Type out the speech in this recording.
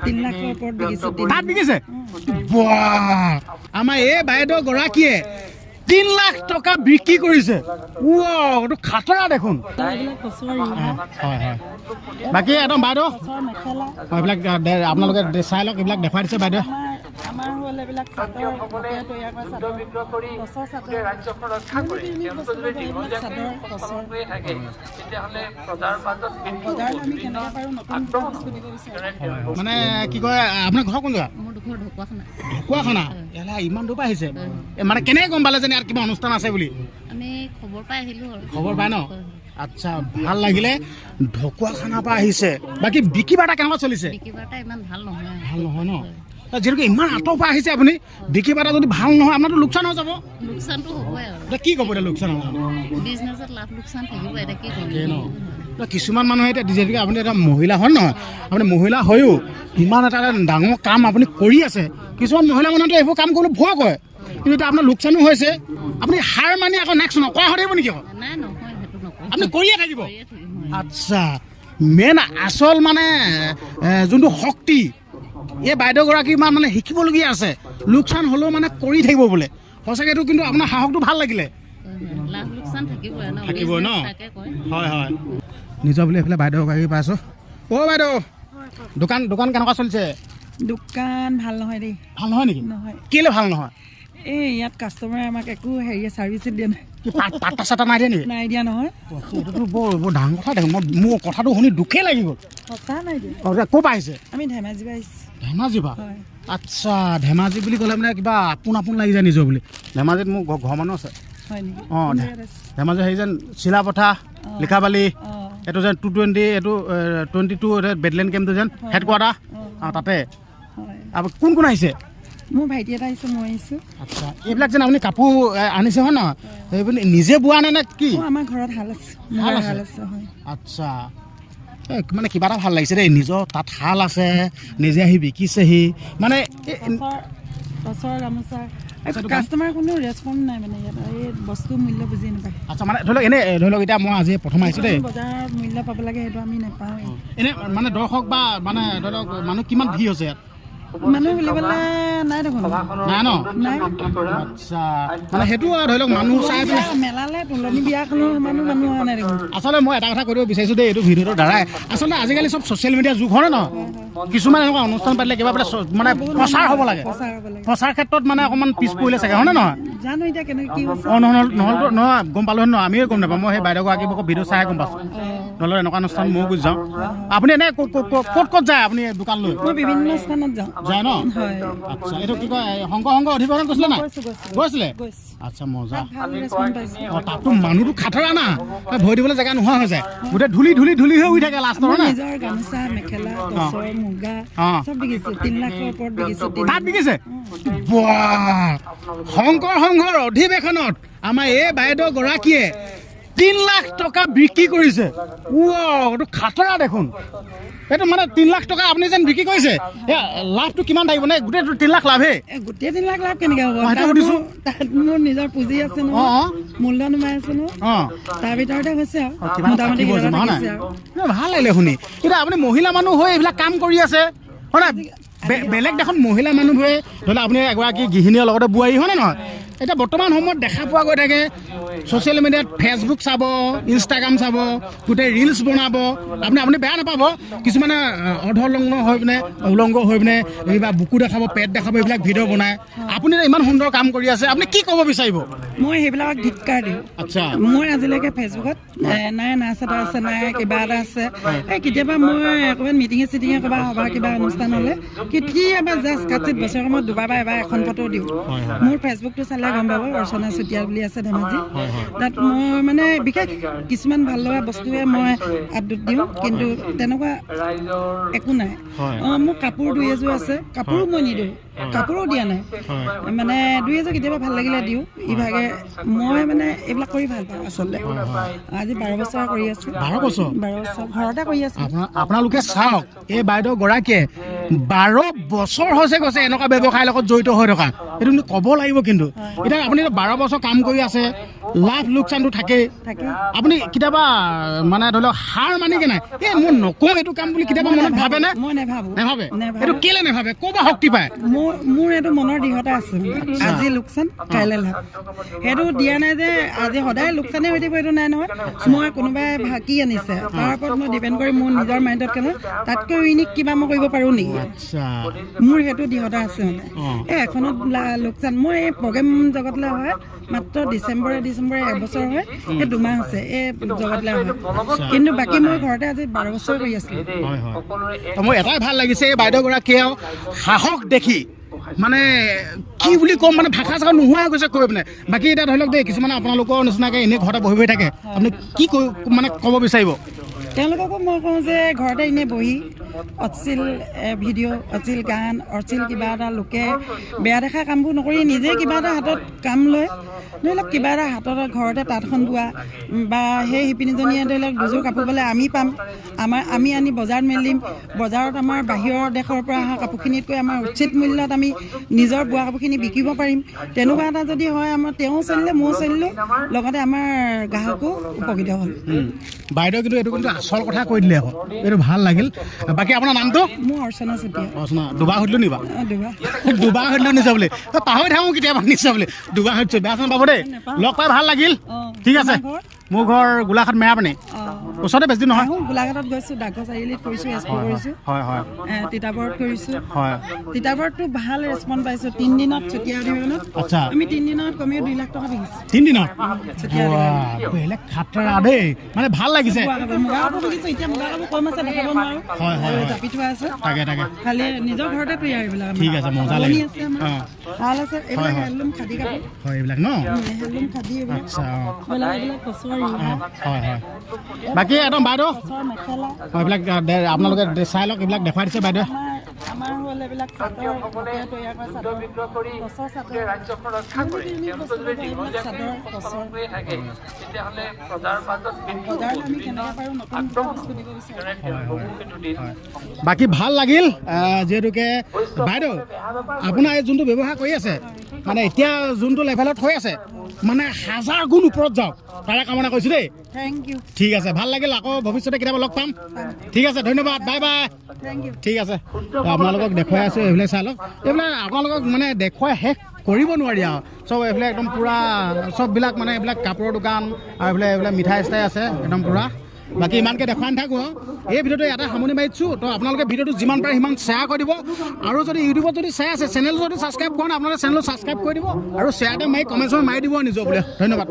3 লাখৰ ওপৰত বিকিছে। তাত বিকিছে আমাৰ এই বাইদেউ গৰাকীয়ে 3 লাখ টকা বিক্ৰী কৰিছে। এইটো খাতৰা দেখোন। বাকী একদম বাইদেউ এইবিলাক আপোনালোকে চাই লওক, এইবিলাক দেখুৱাই দিছে বাইদেউ। মানে কি কয় আপোনাৰ ঘৰ কোন জেগা? ঢকুৱাখানা। ইমান দূৰ পৰা আহিছে মানে কেনেকৈ গম পালে যে ইয়াত কিবা অনুষ্ঠান আছে বুলি? আমি খবৰ পাই আহিলো আৰু। খবৰ পাই ন? আচ্ছা, ভাল লাগিলে। ঢকুৱাখানাৰ পৰা আহিছে। বাকী বিক্ৰী বাৰ্তা কেনেকুৱা চলিছে? বিক্ৰী বাৰ্তা ইমান ভাল নহয়। ভাল নহয় ন? যিহেতুকে ইমান আঁতৰ পৰা আহিছে আপুনি, বিক্ৰী বাৰ্তা যদি ভাল নহয় আপোনাৰতো লোকচান হৈ যাব। লোকচানটো হ'বই আৰু। এতিয়া কি ক'ব এতিয়া লোকচান হ'ব? বিজনেছত লাভ লোকচান থাকিব, এতিয়া কি তাকে কৰিম ন? কিছুমান মানুহে এতিয়া যিহেতুকে আপুনি এটা মহিলা হয় নহয়, আপুনি মহিলা হৈও ইমান এটা ডাঙৰ কাম আপুনি কৰি আছে। কিছুমান মহিলা মানুহেতো এইবোৰ কাম কৰিবলৈ ভয় কৰে, কিন্তু এতিয়া আপোনাৰ লোকচানো হৈছে। আপুনি হাৰ মানি আকৌ নেক্সট নকৰা হৈ থাকিব নেকি? নাই, নহয়, সেইটো নকৰোঁ। আপুনি কৰিয়ে থাকিব? কৰিয়ে থাকিম। আচ্ছা, মেইন আচল মানে যোনটো শক্তি এই বাইদেউগৰাকী মানে শিকিবলগীয়া আছে। লোকচান হ'লেও মানে কৰি থাকিব বোলে। সঁচাকৈ এইটো কিন্তু আপোনাৰ সাহসটো ভাল লাগিলে। লাভ লোকচান থাকিবই ন? থাকিবই ন? তাকে কয়। হয় হয়, নিজৰ বুলি এইফালে বাইদেউগৰাকী পাইছোঁ। অ' বাইদেউ, দোকান কেনেকুৱা চলিছে? দোকান ভাল নহয় দেই। ভাল নহয় নেকি? নহয়। কেলে ভাল নহয়? এই ইয়াত কাষ্টমাৰে আমাক একো চাৰ্ভিচ দিয়া নাই। কি পাত্তা চাত্তা নাই দিয়া নেকি? নাই দিয়া নহয়। এইটোতো বৰ ডাঙৰ কথা দেখোন। মোৰ কথাটো শুনি দুখেই লাগি গ'ল। সঁচা নাই দিয়া। ক'ৰ পৰা আহিছে? আমি ধেমাজিৰ পৰা আহিছোঁ। ধেমাজিৰ পৰা? হয়। আচ্ছা, ধেমাজি বুলি ক'লে মানে কিবা আপোন লাগি যায় নিজৰ বুলি। ধেমাজিত মোৰ ঘৰ মানুহ আছে। হয় নেকি? অঁ, ধেমাজি হেৰি যেন চিলাপথাৰ, লিখাবালি, এইটো যেন 220, এইটো 22 বেডলেণ্ড কেম্পটো যেন হেডকোৱাৰ্টাৰ, তাতে। আৰু কোন কোন আহিছে? মোৰ ভাইটি এটা আহিছে, মই আহিছোঁ। আচ্ছা, এইবিলাক যেন আপুনি কাপোৰ আনিছে হয় নহয়? এইবোৰ নিজে বোৱা নে কি? আমাৰ ঘৰত শাল আছে। শাল আছে? হয়। আচ্ছা, মানে কিবা এটা ভাল লাগিছে দেই। নিজৰ তাত শাল আছে, নিজে আহি বিকিছেহি। মানে টচৰ গামোচা কাষ্টমাৰ কোনো ৰেচপঞ্চ নাই মানে ইয়াত। এই বস্তু মূল্য বুজি নাপায়। আচ্ছা, মানে ধৰি লওক এনে ধৰি লওক এতিয়া মই আজি প্ৰথম আহিছোঁ দেই। বজাৰৰ মূল্য পাব লাগে, সেইটো আমি নাপাওঁ। এনে মানে দৰ্শক বা মানে ধৰি লওক মানুহ কিমান ভিৰ হৈছে ইয়াত? মানুহ বুলিবলৈ নাই দেখোন। নাই ন? নাই। আচ্ছা, মানে সেইটো ধৰি লওক মানুহ চাই পেলাই মেলালে তুলনি বিয়াখনো মানুহ অহা নাই দেখোন। আচলতে মই এটা কথা কৈ দিব বিচাৰিছোঁ দেই, এইটো ভিডিঅ'টোৰ দ্বাৰাই। আচলতে আজিকালি চব ছ'চিয়েল মিডিয়াৰ যুগ হয় ন? কিছুমান এনেকুৱা অনুষ্ঠান পাতিলে কিবা বোলে মানে প্ৰচাৰ হ'ব লাগে। প্ৰচাৰ ক্ষেত্ৰত মানে অকণমান পিছ পৰিলে চাগে হয় নে নহয়? জানো এতিয়া কেনেকৈ কি হৈছে। অঁ, নহ'লতো নহয়, গম পালোঁ নহয়, আমিয়ে গম নাপাওঁ। মই সেই বাইদেউগৰাকী ভিডিঅ' চাই গম পাইছোঁ। নহ'লে এনেকুৱা অনুষ্ঠান ময়ো গুচি যাওঁ। আপুনি এনে ক'ত যায় আপুনি দোকান লৈ? মই বিভিন্ন স্থানত যাওঁ। যায় ন? হয়। আচ্ছা, এইটো কি কয় শংকৰ অধিৱেশন গৈছিলে নাই? গৈছিলে? আচ্ছা, মজা। অঁ, তাততো মানুহটো খাতৰা না, ভৰি দিবলৈ জেগা নোহোৱা হৈ যায়। গোটেই ধূলি হৈ উঠি থাকে লাষ্টৰ হয় নাই? নিজৰ গামোচা, মেখেলা, টচৰ, মুগা চব বিকিছোঁ। 3 লাখৰ ওপৰত বিকিছোঁ। তাত বিকিছে? শংকৰ সংঘৰ অধিৱেশনত আমাৰ এই বাইদেউ গৰাকীয়ে 3 লাখ টকা বিক্ৰী কৰিছে। এইটো খাতৰা দেখোন। এইটো মানে 3 লাখ টকা আপুনি যেন বিক্ৰী কৰিছে, লাভটো কিমান থাকিব নে? গোটেই 3 লাখ লাভে? গোটেই 3 লাখ লাভ কেনেকৈ হ'ব? তাত মোৰ নিজৰ পুঁজি আছে ন, মূল্য নোমাই আছে ন। তাৰ ভিতৰতে হৈছে আৰু মোটামুটি ভাল লাগিলে শুনি। এতিয়া আপুনি মহিলা মানুহ হৈ এইবিলাক কাম কৰি আছে হয় নাই? বেলেগ দেখোন মহিলা মানুহবোৰে ধৰি লওক আপুনি এগৰাকী গৃহিণীৰ লগতে বোৱাৰী হয় নে নহয়? এতিয়া বৰ্তমান সময়ত দেখা পোৱা গৈ থাকে ছ'চিয়েল মিডিয়াত, ফেচবুক চাব, ইনষ্টাগ্ৰাম চাব, গোটেই ৰিলচ বনাব। আপুনি বেয়া নাপাব, কিছুমানে অৰ্ধলংঘ হৈ পিনে উলংঘ হৈ পিনে কিবা বুকু দেখাব, পেট দেখাব, এইবিলাক ভিডিঅ' বনায়। আপুনি ইমান সুন্দৰ কাম কৰি আছে, আপুনি কি ক'ব বিচাৰিব? মই সেইবিলাকক ধিক্কাৰ দিওঁ। আচ্ছা, মোৰ আজিলৈকে ফেচবুকত নাই নাচ এটা আছে, নাই কিবা এটা আছে। কেতিয়াবা মই ক'ৰবাত মিটিঙে চিটিঙে ক'ৰবাত সভা কিবা অনুষ্ঠান হ'লে কেতিয়াবা জাষ্ট কাটচিত বছৰৰ মূৰত দুবাৰ বা এবাৰ এখন ফটো দিওঁ। মোৰ ফেচবুকটো চালে গম পাব, অৰ্চনা চুতীয়া বুলি আছে ধেমাজি। তাত মই মানে বিশেষ কিছুমান ভাল লগা বস্তুৱে মই আপডেট দিওঁ, কিন্তু তেনেকুৱা একো নাই। মোৰ কাপোৰ 2-এযোৰ আছে, কাপোৰো মই নিদিওঁ, কাপোৰো দিয়া নাই। মানে 2-এযোৰ কেতিয়াবা ভাল লাগিলে দিওঁ। ইভাগে মই মানে এইবিলাক কৰি ভাল পাওঁ আচলতে। আজি 12 বছৰ কৰি আছোঁ। 12 বছৰ? 12 বছৰ ঘৰতে কৰি আছোঁ। আপোনালোকে চাওক, এই বাইদেউ গৰাকীয়ে 12 বছৰ হৈছে এনেকুৱা ব্যৱসায়ৰ লগত জড়িত হৈ থকা। এইটো কিন্তু ক'ব লাগিব কিন্তু এতিয়া আপুনি 12 বছৰ কাম কৰি আছে লাভ লোকচানটো থাকেই থাকে আপুনি কেতিয়াবা মানে ধৰি লওক হাৰ মানি কেনে এই মই নকওঁ এইটো কাম বুলি কেতিয়াবা মনত ভাবেনে মই নেভাবোঁ নেভাবে এইটো কেলে নেভাবে ক'ৰ পৰা শক্তি পায় মোৰ এইটো মনৰ দৃঢ়তা আছে আজি লোকচান কাইলৈ লাভ সেইটো দিয়া নাই যে আজি সদায় লোকচানেই হৈ থাকিব এইটো নাই নহয় মই কোনোবাই কি আনিছে তাৰ ওপৰত মই ডিপেণ্ড কৰি মোৰ নিজৰ মাইণ্ডত কেনে তাতকৈ ইউনিক কিবা মই কৰিব পাৰোঁ নেকি আচ্ছা মোৰ সেইটো দৃঢ়তা আছে মানে এই এখনত লোকচান মই এই প্ৰগ্ৰেম জগতলৈ হয় মাত্ৰ ডিচেম্বৰে এবছৰ হয় সেই 2 মাহ আছে এই জগতলৈ হয় কিন্তু বাকী মই ঘৰতে আজি 12 বছৰ কৰি আছিলোঁ হয় হয় তো মোৰ এটাই ভাল লাগিছে এই বাইদেউগৰাকীয়ে সাহস দেখি মানে কি বুলি ক'ম মানে ভাষা চাষা নোহোৱা হৈ গৈছে কৈ পিনে বাকী এতিয়া ধৰি লওক দেই কিছুমানে আপোনালোকৰ নিচিনাকৈ এনেই ঘৰতে বহি থাকে আপুনি কি মানে ক'ব বিচাৰিব তেওঁলোককো মই কওঁ যে ঘৰতে এনেই বহি অশ্লীল ভিডিঅ' অশ্লীল গান অশ্লীল কিবা এটা লোকে বেয়া দেখা কামবোৰ নকৰি নিজে কিবা এটা হাতত কাম লৈ ধৰি লওক কিবা এটা হাতত ঘৰতে তাঁতখন বোৱা বা সেই শিপিনীজনীয়ে ধৰি লওক দুযোৰ কাপোৰ বোলে আমি পাম আমি আনি বজাৰত মেলিম বজাৰত আমাৰ বাহিৰৰ দেশৰ পৰা অহা কাপোৰখিনিতকৈ আমাৰ উচিত মূল্যত আমি নিজৰ বোৱা কাপোৰখিনি বিকিব পাৰিম তেনেকুৱা এটা যদি হয় আমাৰ তেওঁ চলিলে ময়ো চলিলোঁ লগতে আমাৰ গ্ৰাহকো উপকৃত হ'ল বাইদেউ কিন্তু এইটো কিন্তু আচল কথা কৈ দিলে আকৌ এইটো ভাল লাগিল বাকী আপোনাৰ নামটো মোৰ অৰ্চনা চুতীয়া অৰ্চনা দুবাৰ সুধিলোঁ নি বাৰু দুবাৰ সুধিলোঁ নিশ্চয় বুলি পাহৰি থাকোঁ কেতিয়াবা নিশ্চয় বুলি দুবাৰ সুধিছোঁ বেয়া চেয়া পাব দেই লগ পাই ভাল লাগিল ঠিক আছে মোৰ ঘৰ গোলাঘাট মেৰাপানী ওচৰতে বেছি নহয় গোলাঘাটত গৈছোঁ ডাকঘৰ চাৰিআলিত কৰিছোঁ এছপি কৰিছোঁ হয় হয় তিতাবৰত কৰিছোঁ হয় তিতাবৰতটো ভাল ৰেচপন্স পাইছোঁ 3 দিনত চুতীয়া অধিৱেশনত আচ্ছা আমি 3 দিনত কমেও 2 লাখ টকা বিকিছোঁ 3 দিনত চুতীয়া বেলেগ খাতৰা দেই মানে ভাল লাগিছে মুগা কাপোৰ বিকিছোঁ এতিয়া মুগা কাপোৰ কম আছে দেখাব নোৱাৰোঁ হয় হয় জাপি থোৱা আছে তাকে খালি নিজৰ ঘৰতে তৈয়াৰ এইবিলাক ঠিক আছে মজা লাগিল আছে আমাৰ ভাল আছে এইবিলাক হেণ্ডলুম খাদী কাপোৰ হয় এইবিলাক ন হেণ্ডলুম খাদী এইবিলাক আচ্ছা এইবিলাক কচুৰ ৰিহা হয় হয় বাকী একদম বাইদেউ কচুৰ মেখেলা এইবিলাক আপোনালোকে চাই লওক এইবিলাক দেখুৱাই দিছে বাইদেউ আমাৰ হ'ল এইবিলাক চাদৰ তৈয়াৰ কৰা চাদৰ কচৰ চাদৰ আমি কেনেকৈ পাৰোঁ নতুন বস্তু দিব বিচাৰোঁ বাকী ভাল লাগিল যিহেতুকে বাইদেউ আপোনাৰ এই যোনটো ব্যৱহাৰ কৰি আছে মানে এতিয়া যোনটো লেভেলত হৈ আছে মানে 1000 গুণ ওপৰত যাওক তাৰে কামনা কৰিছোঁ দেই থেংক ইউ ঠিক আছে ভাল লাগিল আকৌ ভৱিষ্যতে কেতিয়াবা লগ পাম ঠিক আছে ধন্যবাদ বাই বাই থেংক ইউ ঠিক আছে আপোনালোকক দেখুৱাই আছোঁ এইবিলাক চাই লওক এইবিলাক আপোনালোকক মানে দেখুৱাই শেষ কৰিব নোৱাৰি আৰু চব এইবিলাক একদম পূৰা চববিলাক মানে এইবিলাক কাপোৰৰ দোকান আৰু এইবিলাক মিঠাই চিঠাই আছে একদম পূৰা বাকী ইমানকৈ দেখুৱাই নাথাকোঁ এই ভিডিঅ'টো ইয়াতে সামৰণি মাৰিছোঁ তো আপোনালোকে ভিডিঅ'টো যিমান পাৰে সিমান শ্বেয়াৰ কৰি দিব আৰু যদি ইউটিউবত যদি চাই আছে চেনেল যদি ছাবস্ক্ৰাইব কৰা নাই আপোনালোকে চেনেলটো ছাবস্ক্ৰাইব কৰি দিব আৰু শ্বেয়াৰতে মাৰি কমেণ্টছত মাৰি দিব নিজৰ বোলে ধন্যবাদ